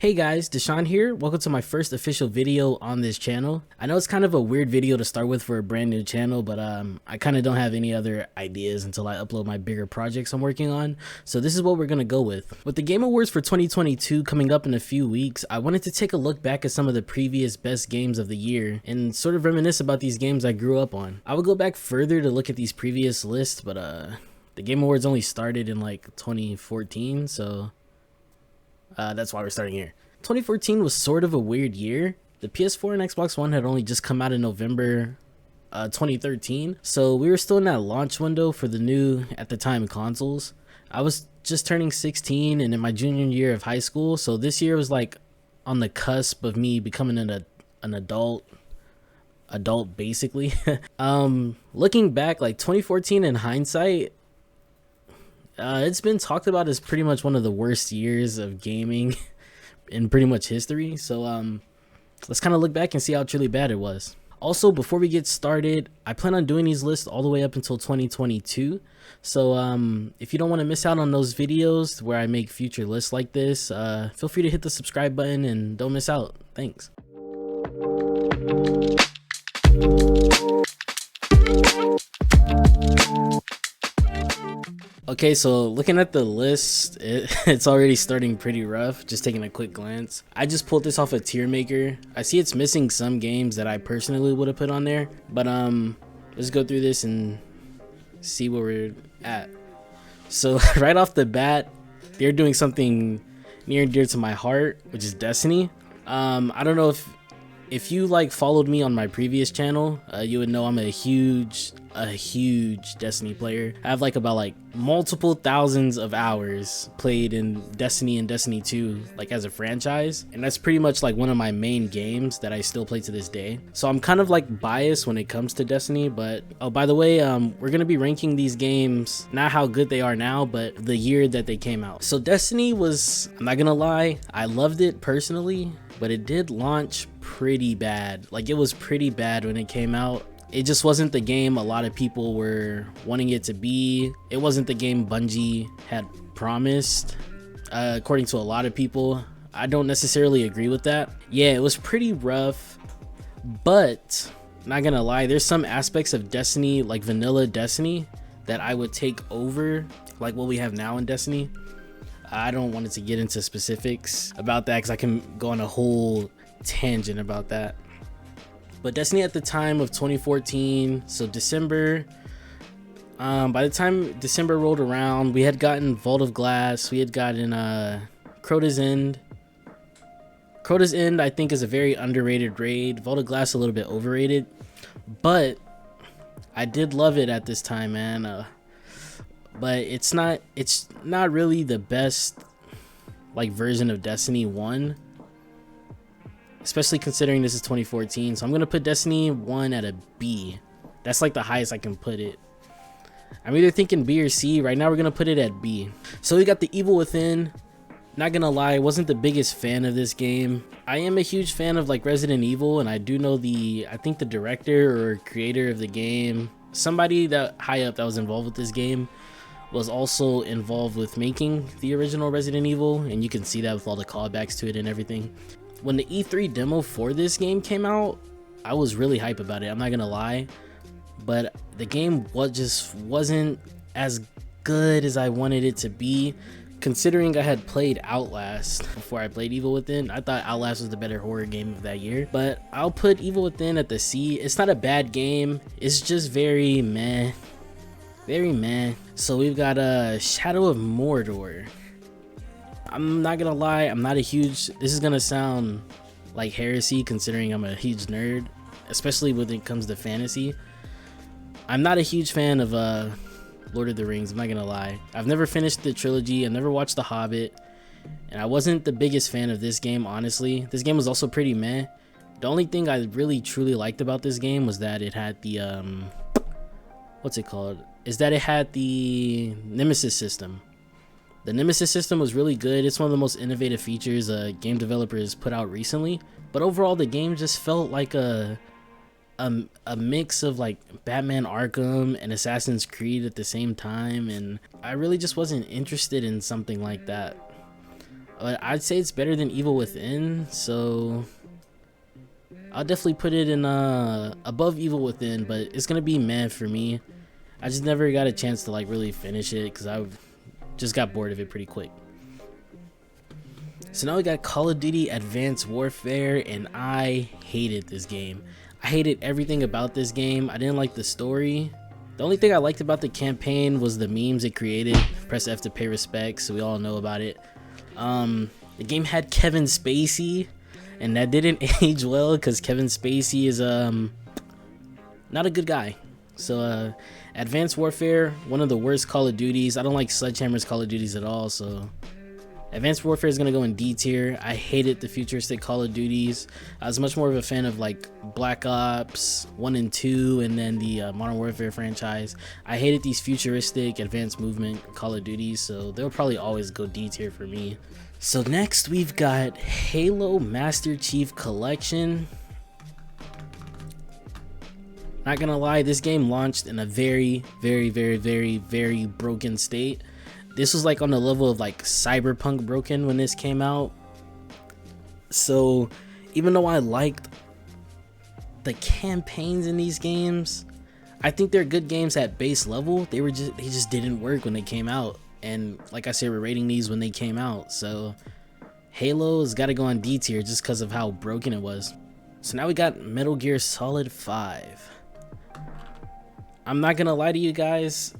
Hey guys, Deshaun here. Welcome to my first official video on this channel. I know it's kind of a weird video to start with for a brand new channel, but I kind of don't have any other ideas until I upload my bigger projects I'm working on. So this is what we're gonna go with. With the Game Awards for 2022 coming up in a few weeks, I wanted to take a look back at some of the previous best games of the year and sort of reminisce about these games I grew up on. I would go back further to look at these previous lists, but the Game Awards only started in like 2014, so that's why we're starting here. 2014 was sort of a weird year. The PS4 and Xbox One had only just come out in November 2013, so we were still in that launch window for the new, at the time, consoles. I was just turning 16 and in my junior year of high school, so this year was like on the cusp of me becoming an adult basically. Looking back, like 2014 in hindsight, it's been talked about as pretty much one of the worst years of gaming in pretty much history. So let's kind of look back and see how truly bad it was. Also, before we get started, I plan on doing these lists all the way up until 2022. So if you don't want to miss out on those videos where I make future lists like this, feel free to hit the subscribe button and don't miss out. Thanks. Okay, so looking at the list, it's already starting pretty rough. Just taking a quick glance, I just pulled this off a tier maker. I see it's missing some games that I personally would have put on there, but let's go through this and see where we're at. So right off the bat, they're doing something near and dear to my heart, which is Destiny. I don't know if you like followed me on my previous channel, you would know I'm a huge Destiny player. I have about multiple thousands of hours played in Destiny and Destiny 2 like as a franchise, and that's pretty much like one of my main games that I still play to this day. So I'm kind of like biased when it comes to Destiny, but oh, by the way, we're gonna be ranking these games not how good they are now, but the year that they came out. So Destiny was, I'm not gonna lie, I loved it personally, but it did launch pretty bad. Like, it was pretty bad when it came out. It just wasn't the game a lot of people were wanting it to be. It wasn't the game Bungie had promised, according to a lot of people. I don't necessarily agree with that. Yeah, it was pretty rough, but not gonna lie, there's some aspects of Destiny, like vanilla Destiny, that I would take over like what we have now in Destiny. I don't want to get into specifics about that because I can go on a whole tangent about that. But Destiny at the time of 2014, so December, by the time December rolled around, we had gotten Vault of Glass, we had gotten Crota's End. Crota's End, I think, is a very underrated raid. Vault of Glass a little bit overrated, but I did love it at this time, man. But it's not really the best like version of Destiny 1, especially considering this is 2014. So I'm gonna put Destiny 1 at a B. That's like the highest I can put it. I'm either thinking B or C. Right now we're gonna put it at B. So we got The Evil Within. Not gonna lie, I wasn't the biggest fan of this game. I am a huge fan of like Resident Evil, and I do know I think the director or creator of the game, somebody that high up that was involved with this game, was also involved with making the original Resident Evil, and you can see that with all the callbacks to it and everything. When the E3 demo for this game came out, I was really hype about it, I'm not gonna lie, but the game just wasn't as good as I wanted it to be. Considering I had played Outlast before I played Evil Within, I thought Outlast was the better horror game of that year. But I'll put Evil Within at the C. It's not a bad game, it's just very meh. Very meh. So we've got Shadow of Mordor. I'm not gonna lie, I'm not a huge, this is gonna sound like heresy considering I'm a huge nerd, especially when it comes to fantasy. I'm not a huge fan of Lord of the Rings, I'm not gonna lie. I've never finished the trilogy, I've never watched The Hobbit, and I wasn't the biggest fan of this game, honestly. This game was also pretty meh. The only thing I really truly liked about this game was that it had the what's it called? Is that it had the Nemesis system. The Nemesis system was really good. It's one of the most innovative features a game developer has put out recently. But overall, the game just felt like a mix of like Batman Arkham and Assassin's Creed at the same time, and I really just wasn't interested in something like that. But I'd say it's better than Evil Within, so I'll definitely put it in above Evil Within, but it's gonna be meh for me. I just never got a chance to like really finish it because I just got bored of it pretty quick. So now we got Call of Duty Advanced Warfare, and I hated this game. I hated everything about this game. I didn't like the story. The only thing I liked about the campaign was the memes it created. Press F to pay respects, so we all know about it. The game had Kevin Spacey, and that didn't age well because Kevin Spacey is not a good guy. So Advanced Warfare, one of the worst Call of Duties. I don't like Sledgehammer's Call of Duties at all, so Advanced Warfare is gonna go in D tier. I hated the futuristic Call of Duties. I was much more of a fan of like Black Ops 1 and 2, and then the Modern Warfare franchise. I hated these futuristic advanced movement Call of Duties, so they'll probably always go D tier for me. So next we've got Halo Master Chief Collection. Not gonna lie, this game launched in a very broken state. This was like on the level of like Cyberpunk broken when this came out. So even though I liked the campaigns in these games, I think they're good games at base level. They just didn't work when they came out. And like I said, we're rating these when they came out. So Halo's got to go on D tier just because of how broken it was. So now we got Metal Gear Solid 5. I'm not gonna lie to you guys,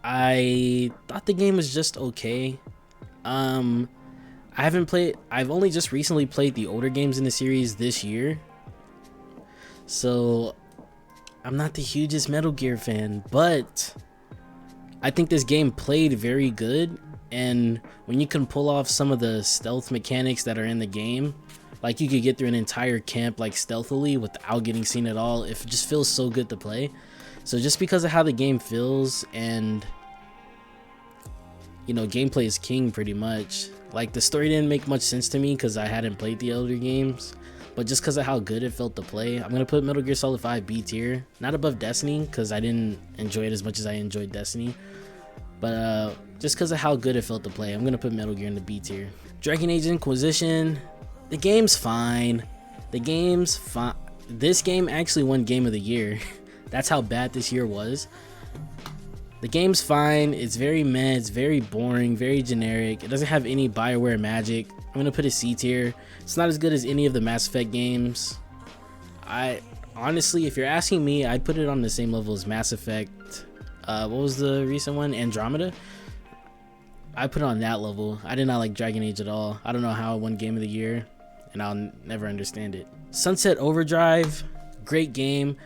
I thought the game was just okay. I've only just recently played the older games in the series this year, so I'm not the hugest Metal Gear fan, but I think this game played very good. And when you can pull off some of the stealth mechanics that are in the game, like you could get through an entire camp like stealthily without getting seen at all, it just feels so good to play. So just because of how the game feels, and you know, gameplay is king pretty much. Like the story didn't make much sense to me because I hadn't played the older games, but just because of how good it felt to play, I'm gonna put Metal Gear Solid 5 B tier, not above Destiny because I didn't enjoy it as much as I enjoyed Destiny, but just because of how good it felt to play, I'm gonna put Metal Gear in the B tier. Dragon Age Inquisition, the game's fine. This game actually won Game of the Year. That's how bad this year was. The game's fine. It's very meh. It's very boring, very generic. It doesn't have any BioWare magic. I'm gonna put a C tier. It's not as good as any of the Mass Effect games. I honestly, if you're asking me, I'd put it on the same level as Mass Effect. What was the recent one? Andromeda. I put it on that level. I did not like Dragon Age at all. I don't know how it won Game of the Year, and I'll never understand it. Sunset Overdrive, great game.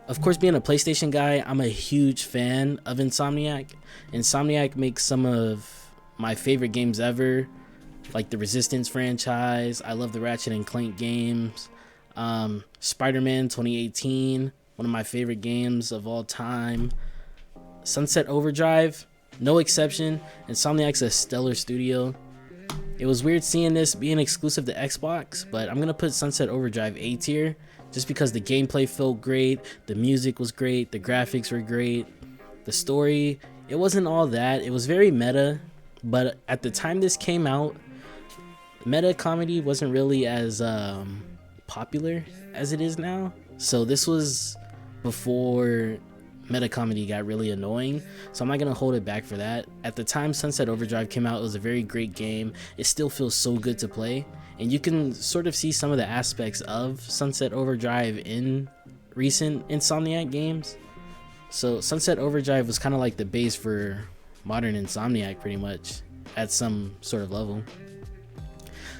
Of course, being a PlayStation guy, I'm a huge fan of Insomniac. Insomniac makes some of my favorite games ever, like the Resistance franchise. I love the Ratchet and Clank games. Spider-Man 2018, one of my favorite games of all time. Sunset Overdrive, no exception. Insomniac's a stellar studio. It was weird seeing this being exclusive to Xbox, but I'm gonna put Sunset Overdrive A tier just because the gameplay felt great, the music was great, the graphics were great, the story, it wasn't all that. It was very meta, but at the time this came out, meta comedy wasn't really as popular as it is now. So this was before meta comedy got really annoying, so I'm not gonna hold it back for that. At the time Sunset Overdrive came out, it was a very great game. It still feels so good to play, and you can sort of see some of the aspects of Sunset Overdrive in recent Insomniac games. So Sunset Overdrive was kind of like the base for modern Insomniac pretty much at some sort of level.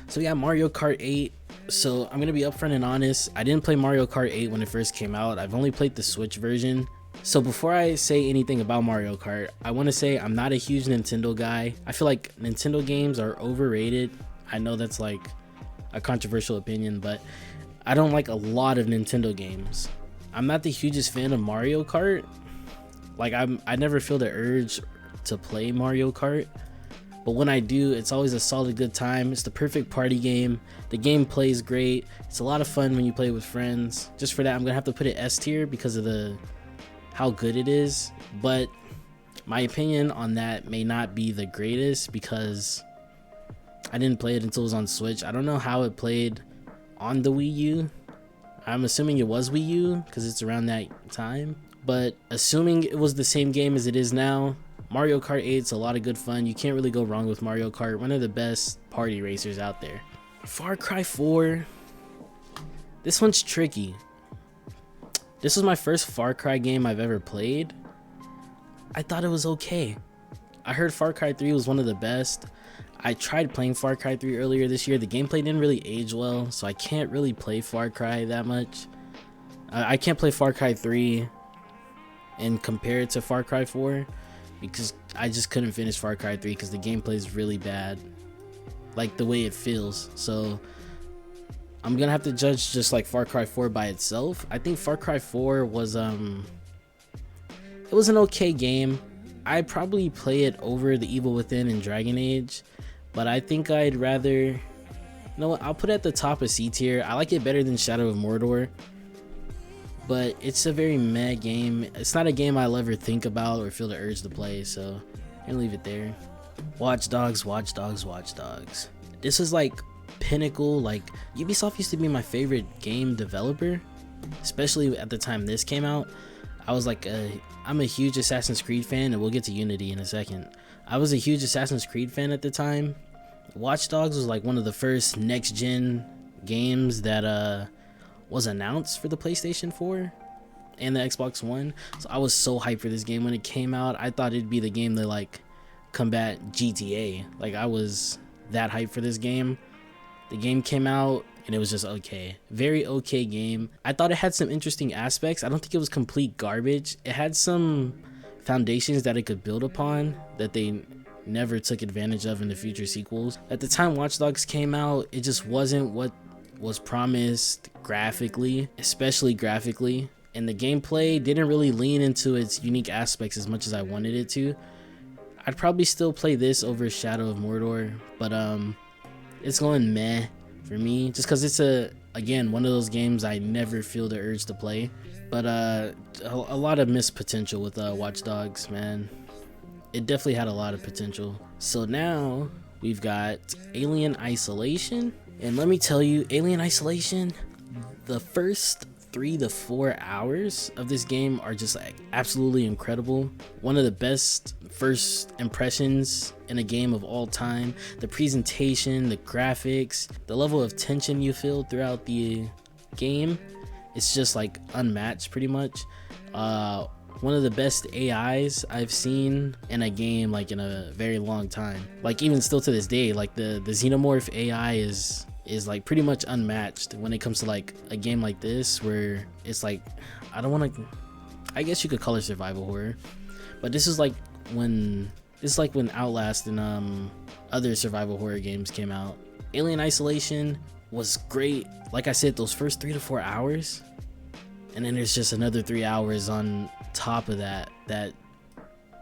So we got Mario Kart 8. So I'm gonna be upfront and honest, I didn't play Mario Kart 8 when it first came out. I've only played the Switch version. So before I say anything about Mario Kart, I want to say I'm not a huge Nintendo guy. I feel like Nintendo games are overrated. I know that's like a controversial opinion, but I don't like a lot of Nintendo games. I'm not the hugest fan of Mario Kart. Like I never feel the urge to play Mario Kart, but when I do, it's always a solid good time. It's the perfect party game. The game plays great. It's a lot of fun when you play with friends. Just for that, I'm gonna have to put it S tier because of how good it is. But my opinion on that may not be the greatest because I didn't play it until it was on Switch. I don't know how it played on the Wii U. I'm assuming it was Wii U because it's around that time. But assuming it was the same game as it is now, Mario Kart 8's a lot of good fun. You can't really go wrong with Mario Kart. One of the best party racers out there. Far Cry 4. This one's tricky. This was my first Far Cry game I've ever played. I thought it was okay. I heard Far Cry 3 was one of the best. I tried playing Far Cry 3 earlier this year. The gameplay didn't really age well, so I can't really play Far Cry that much. I can't play Far Cry 3 and compare it to Far Cry 4 because I just couldn't finish Far Cry 3 because the gameplay is really bad, like the way it feels. So I'm gonna have to judge just like Far Cry 4 by itself. I think Far Cry 4 was it was an okay game. I'd probably play it over The Evil Within and Dragon Age, but I think I'd rather, you know what, I'll put it at the top of C tier. I like it better than Shadow of Mordor, but it's a very meh game. It's not a game I'll ever think about or feel the urge to play, so I'm gonna leave it there. Watch Dogs. This was like pinnacle. Like, Ubisoft used to be my favorite game developer, especially at the time this came out. I was like, I'm a huge Assassin's Creed fan, and we'll get to Unity in a second. I was a huge Assassin's Creed fan at the time. Watch Dogs was like one of the first next-gen games that was announced for the PlayStation 4 and the Xbox One. So I was so hyped for this game when it came out. I thought it'd be the game to like combat GTA. Like, I was that hyped for this game. The game came out and it was just okay. Very okay game. I thought it had some interesting aspects. I don't think it was complete garbage. It had some foundations that it could build upon that they never took advantage of in the future sequels. At the time Watch Dogs came out, it just wasn't what was promised graphically, especially graphically. And the gameplay didn't really lean into its unique aspects as much as I wanted it to. I'd probably still play this over Shadow of Mordor, but it's going meh for me, just because it's again one of those games I never feel the urge to play. But a lot of missed potential with Watch Dogs, man. It definitely had a lot of potential. So now we've got Alien Isolation, and let me tell you, Alien Isolation, the first 3 to 4 hours of this game are just like absolutely incredible. One of the best first impressions in a game of all time. The presentation, the graphics, the level of tension you feel throughout the game, it's just like unmatched pretty much. One of the best AIs I've seen in a game like in a very long time. Like, even still to this day, like the Xenomorph AI is like pretty much unmatched when it comes to like a game like this, where it's like, I guess you could call it survival horror, but this is like when Outlast and other survival horror games came out. Alien Isolation was great. Like I said, those first 3 to 4 hours, and then there's just another 3 hours on top of that.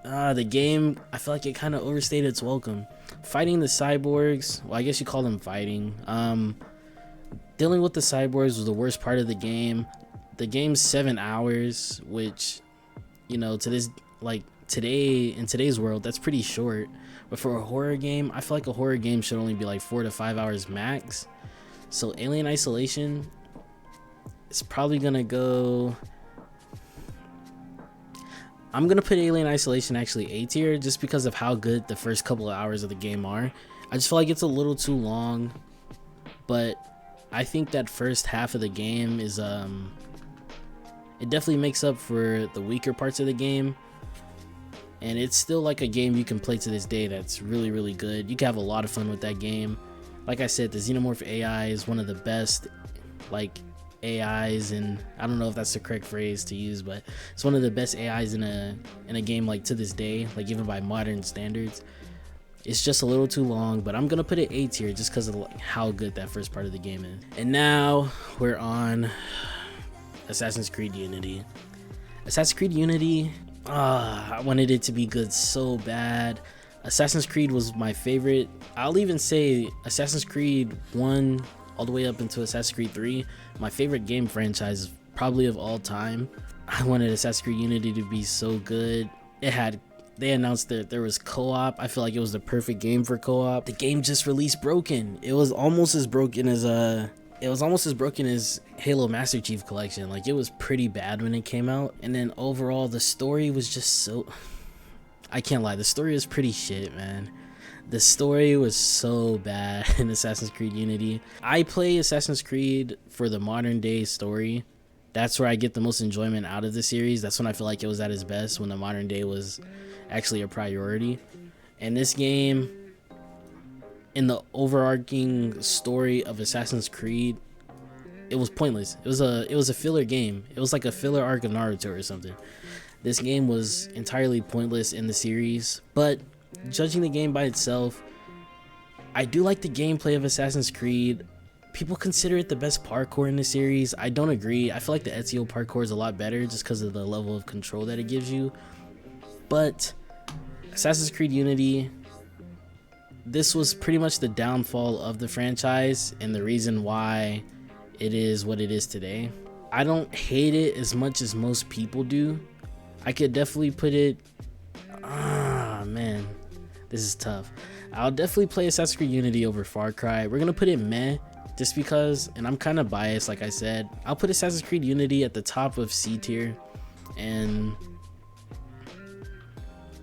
The game, I feel like it kind of overstayed its welcome. Fighting the cyborgs, well, I guess you call them fighting. Dealing with the cyborgs was the worst part of the game. The game's 7 hours, which, you know, to this, like today, in today's world, that's pretty short. But for a horror game, I feel like a horror game should only be like 4 to 5 hours max. So Alien Isolation is probably gonna go, I'm gonna put Alien Isolation actually A tier, just because of how good the first couple of hours of the game are. I just feel like it's a little too long, but I think that first half of the game is it definitely makes up for the weaker parts of the game, and it's still like a game you can play to this day that's really, really good. You can have a lot of fun with that game. Like I said, the Xenomorph AI is one of the best like AIs, and I don't know if that's the correct phrase to use, but it's one of the best AIs in a game like to this day, like even by modern standards. It's just a little too long, but I'm gonna put it A tier just because of like how good that first part of the game is. And now we're on Assassin's Creed Unity. Assassin's Creed Unity, I wanted it to be good so bad. Assassin's Creed was my favorite. I'll even say Assassin's Creed 1 all the way up into Assassin's Creed 3, my favorite game franchise probably of all time. I wanted Assassin's Creed Unity to be so good. It had They announced that there was co-op. I feel like it was the perfect game for co-op. The game just released broken. It was almost as broken as Halo Master Chief Collection. Like, it was pretty bad when it came out. And then overall, the story was just so... I can't lie, the story was pretty shit, man. The story was so bad in Assassin's Creed Unity. I play Assassin's Creed for the modern day story. That's where I get the most enjoyment out of the series. That's when I feel like it was at its best, when the modern day was actually a priority. And this game, in the overarching story of Assassin's Creed, it was pointless. It was a filler game. It was like a filler arc of Naruto or something. This game was entirely pointless in the series, but judging the game by itself, I do like the gameplay of Assassin's Creed. People consider it the best parkour in the series. I don't agree. I feel like the Ezio parkour is a lot better just because of the level of control that it gives you. But Assassin's Creed Unity, this was pretty much the downfall of the franchise and the reason why it is what it is today. I don't hate it as much as most people do. I could definitely put it... man, this is tough. I'll definitely play Assassin's Creed Unity over Far Cry. We're gonna put it meh, just because, and I'm kind of biased, like I said. I'll put Assassin's Creed Unity at the top of C tier, and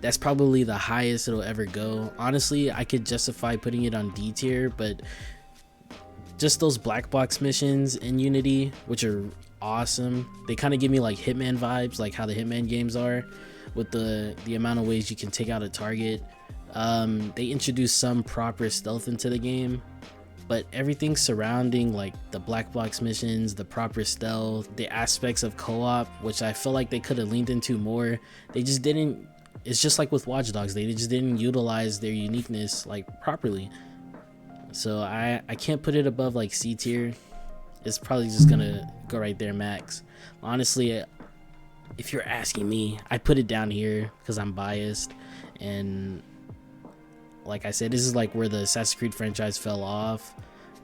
that's probably the highest it'll ever go. Honestly, I could justify putting it on D tier, but just those black box missions in Unity, which are awesome, they kind of give me like Hitman vibes, like how the Hitman games are, with the amount of ways you can take out a target. They introduced some proper stealth into the game, but everything surrounding like the black box missions, the proper stealth, the aspects of co-op, which I feel like they could have leaned into more, they just didn't. It's just like with Watch Dogs, they just didn't utilize their uniqueness like properly. So I can't put it above like C tier. It's probably just gonna go right there max. Honestly, if you're asking me, I put it down here because I'm biased, and like I said, this is like where the Assassin's Creed franchise fell off.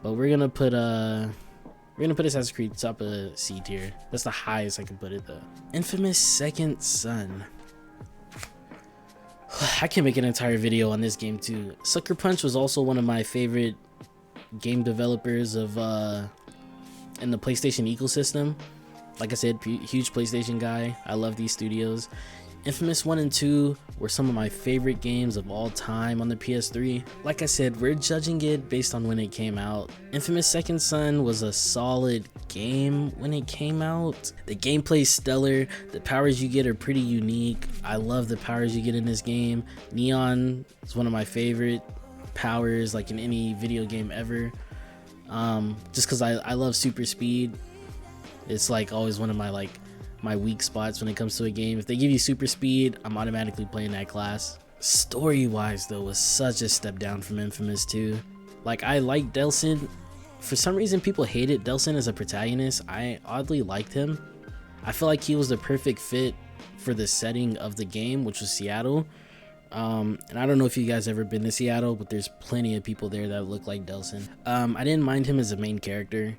But we're gonna put Assassin's Creed top of C tier. That's the highest I can put it though. Infamous Second Son. I can make an entire video on this game too. Sucker Punch was also one of my favorite game developers of in the PlayStation ecosystem. Like I said, huge PlayStation guy. I love these studios. Infamous 1 and 2 were some of my favorite games of all time on the PS3. Like I said, we're judging it based on when it came out. Infamous Second Son was a solid game when it came out. The gameplay's stellar. The powers you get are pretty unique. I love the powers you get in this game. Neon is one of my favorite powers like in any video game ever. Just because I love super speed. It's like always one of my weak spots when it comes to a game. If they give you super speed, I'm automatically playing that class. Story wise though, was such a step down from Infamous 2. Like, I like Delsin. For some reason people hated Delsin as a protagonist. I oddly liked him. I feel like he was the perfect fit for the setting of the game, which was Seattle. And I don't know if you guys ever been to Seattle, but there's plenty of people there that look like Delsin. I didn't mind him as a main character.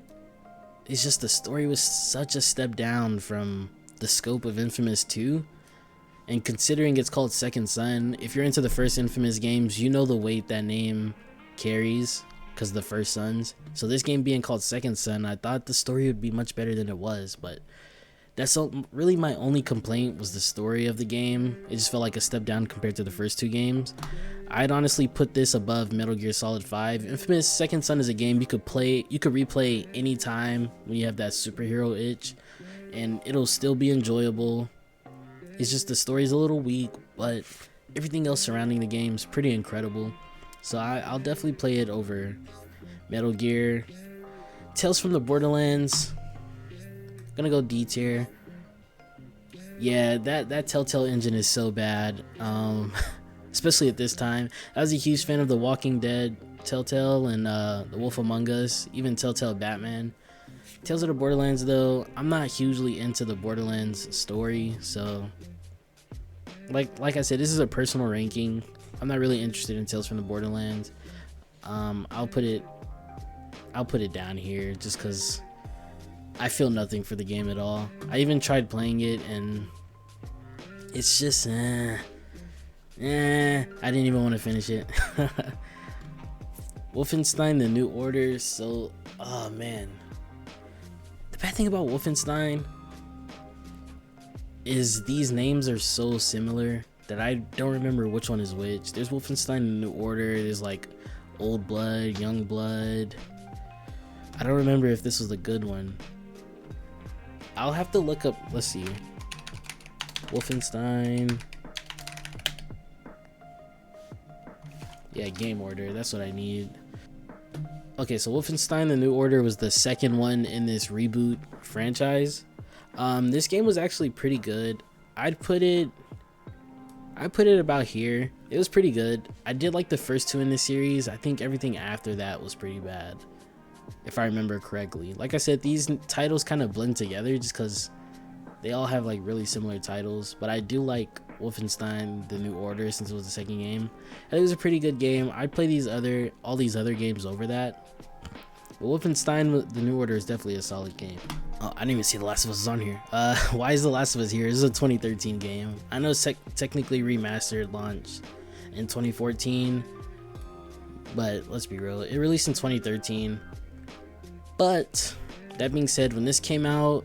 It's just the story was such a step down from the scope of Infamous 2. And considering it's called Second Son, if you're into the first Infamous games, you know the weight that name carries because the first sons. So this game being called Second Son, I thought the story would be much better than it was, but that's really my only complaint was the story of the game. It just felt like a step down compared to the first two games. I'd honestly put this above Metal Gear Solid 5. Infamous Second Son is a game you could replay anytime when you have that superhero itch, and it'll still be enjoyable. It's just the story's a little weak, but everything else surrounding the game is pretty incredible. So I'll definitely play it over Metal Gear. Tales from the Borderlands, gonna go D tier. Yeah, that Telltale engine is so bad, especially at this time. I was a huge fan of The Walking Dead, Telltale, and The Wolf Among Us, even Telltale Batman. Tales of the Borderlands though, I'm not hugely into the Borderlands story, so like I said, this is a personal ranking. I'm not really interested in Tales from the Borderlands. I'll put it down here just because I feel nothing for the game at all. I even tried playing it and it's just I didn't even want to finish it. Wolfenstein: The New Order. So, oh man, the bad thing about Wolfenstein is these names are so similar that I don't remember which one is which. There's Wolfenstein: The New Order. There's like Old Blood, Young Blood. I don't remember if this was the good one. I'll have to look up. Let's see. Wolfenstein. Yeah, game order. That's what I need. Okay, so Wolfenstein: The New Order was the second one in this reboot franchise. This game was actually pretty good. I'd put it about here. It was pretty good. I did like the first two in the series. I think everything after that was pretty bad, if I remember correctly. Like I said, these titles kind of blend together just because they all have like really similar titles, but I do like Wolfenstein: The New Order since it was the second game. And it was a pretty good game. I'd play all these other games over that. But Wolfenstein: The New Order is definitely a solid game. Oh, I didn't even see The Last of Us is on here. Why is The Last of Us here? This is a 2013 game. I know it's technically remastered, launched in 2014, but let's be real, it released in 2013. But that being said, when this came out,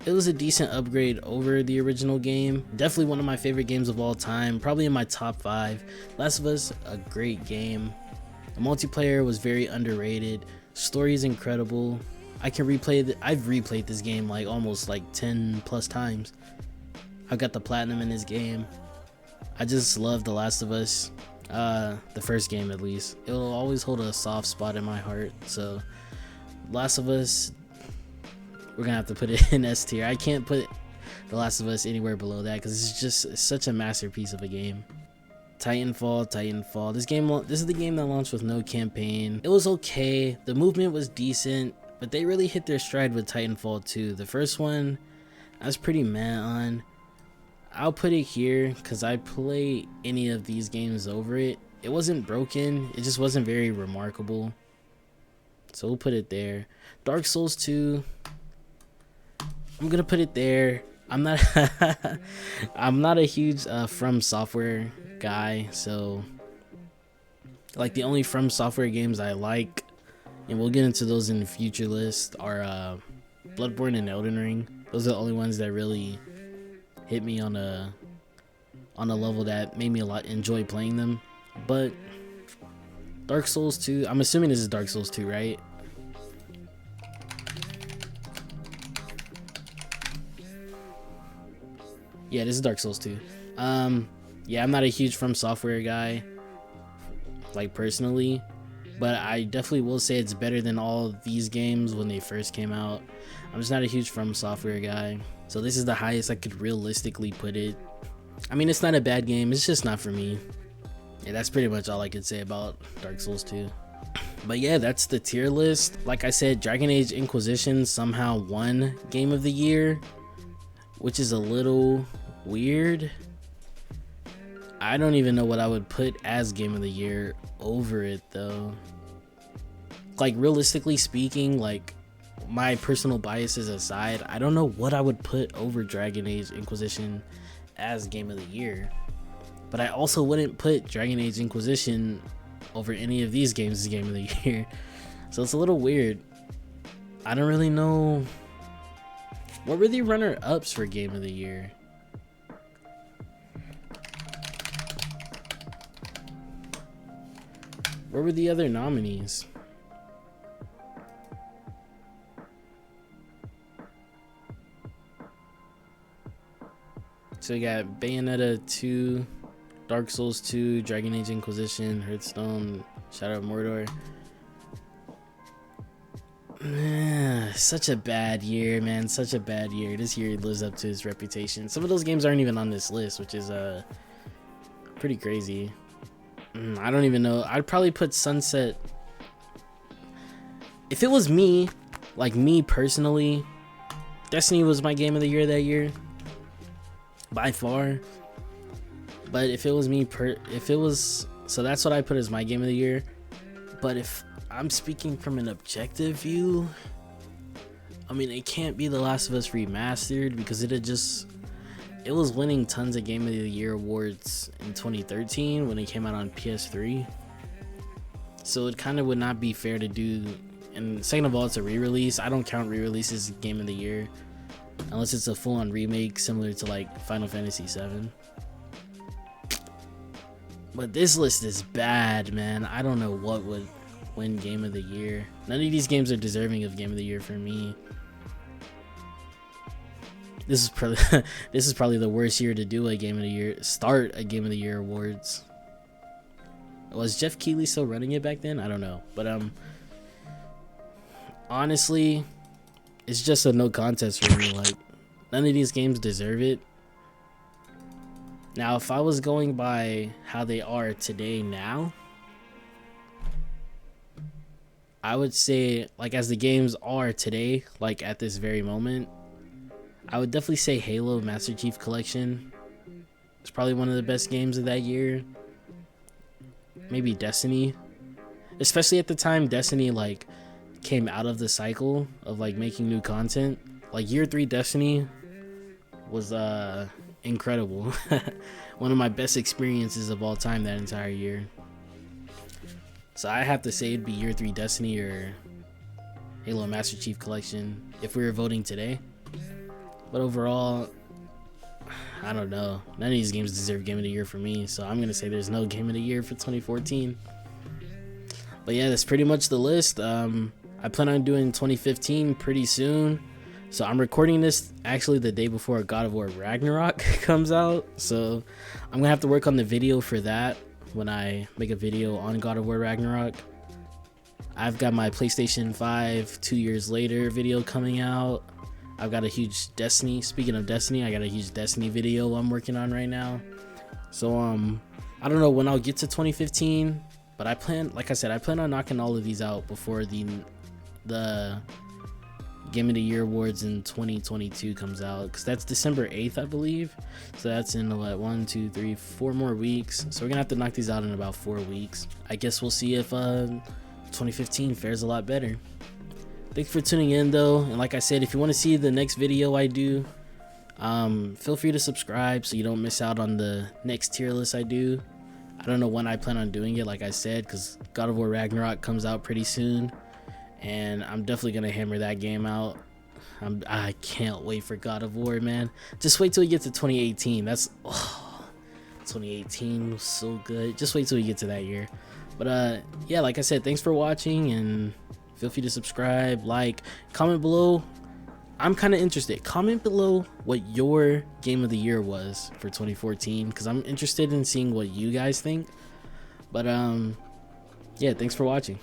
it was a decent upgrade over the original game. Definitely one of my favorite games of all time, probably in my top 5. Last of Us, a great game. The multiplayer was very underrated. Story is incredible. I can replay I've replayed this game like almost like 10 plus times. I got the platinum in this game. I just love The Last of Us. The first game at least. It will always hold a soft spot in my heart. So Last of Us, we're gonna have to put it in S tier. I can't put The Last of Us anywhere below that because it's such a masterpiece of a game. Titanfall. This is the game that launched with no campaign. It was okay. The movement was decent, but they really hit their stride with Titanfall 2. The first one, I was pretty mad on. I'll put it here because I play any of these games over it. It wasn't broken. It just wasn't very remarkable. So we'll put it there. Dark Souls 2. I'm gonna put it there. I'm not I'm not a huge From Software guy, so like the only From Software games I like, and we'll get into those in the future list, are Bloodborne and Elden Ring. Those are the only ones that really hit me on a level that made me enjoy playing them. But Dark Souls 2, I'm assuming this is Dark Souls 2, right? Yeah, this is Dark Souls 2. Yeah, I'm not a huge From Software guy, like personally, but I definitely will say it's better than all these games when they first came out. I'm just not a huge From Software guy, so this is the highest I could realistically put it. I mean, it's not a bad game, it's just not for me. Yeah, that's pretty much all I could say about Dark Souls 2. But yeah, that's the tier list. Like I said, Dragon Age Inquisition somehow won Game of the Year, which is a little weird. I don't even know what I would put as Game of the Year over it though. Like realistically speaking, like my personal biases aside, I don't know what I would put over Dragon Age Inquisition as Game of the Year. But I also wouldn't put Dragon Age Inquisition over any of these games as Game of the Year. So it's a little weird. I don't really know. What were the runner-ups for Game of the Year? What were the other nominees? So we got Bayonetta 2, Dark Souls 2, Dragon Age Inquisition, Hearthstone, Shadow of Mordor. Such a bad year, man. Such a bad year. This year lives up to its reputation. Some of those games aren't even on this list, which is pretty crazy. I don't even know. I'd probably put Sunset. If it was me, like me personally, Destiny was my Game of the Year that year, by far. But if it was me, so that's what I put as my Game of the Year. But if I'm speaking from an objective view, I mean, it can't be The Last of Us Remastered because it was winning tons of Game of the Year awards in 2013 when it came out on PS3. So it kind of would not be fair to do. And second of all, it's a re-release. I don't count re-releases as Game of the Year unless it's a full-on remake similar to like Final Fantasy VII. But this list is bad, man. I don't know what would win Game of the Year. None of these games are deserving of Game of the Year for me. This is probably the worst year to do a Game of the Year, start a Game of the Year awards. Was Jeff Keighley still running it back then? I don't know, but honestly, it's just a no contest for me. Like, none of these games deserve it. Now, if I was going by how they are today now, I would say, like, as the games are today, like at this very moment, I would definitely say Halo Master Chief Collection. It's probably one of the best games of that year. Maybe Destiny. Especially at the time Destiny like came out of the cycle of like making new content. Like year 3 Destiny was incredible. One of my best experiences of all time that entire year. So I have to say it'd be year 3 Destiny or Halo Master Chief Collection if we were voting today. But overall, I don't know. None of these games deserve Game of the Year for me, so I'm gonna say there's no Game of the Year for 2014. But yeah, that's pretty much the list. I plan on doing 2015 pretty soon. So I'm recording this actually the day before God of War Ragnarok comes out. So I'm gonna have to work on the video for that when I make a video on God of War Ragnarok. I've got my PlayStation 5 2 years later video coming out. I've got a huge Destiny, speaking of Destiny, I got a huge Destiny video I'm working on right now. So I don't know when I'll get to 2015, but I plan, like I said, I plan on knocking all of these out before the Game of the Year awards in 2022 comes out, because that's December 8th, I believe. So that's in what, 1, 2, 3, 4 more weeks. So we're gonna have to knock these out in about 4 weeks. I guess we'll see if 2015 fares a lot better. Thanks for tuning in though, and like I said, if you want to see the next video I do, feel free to subscribe so you don't miss out on the next tier list I do. I don't know when I plan on doing it, like I said, because God of War Ragnarok comes out pretty soon, and I'm definitely gonna hammer that game out. I can't wait for God of War, man. Just wait till we get to 2018. 2018 was so good. Just wait till we get to that year. But yeah, like I said, thanks for watching, and feel free to subscribe, like, comment below. I'm kind of interested. Comment below what your Game of the Year was for 2014, because I'm interested in seeing what you guys think. But yeah, thanks for watching.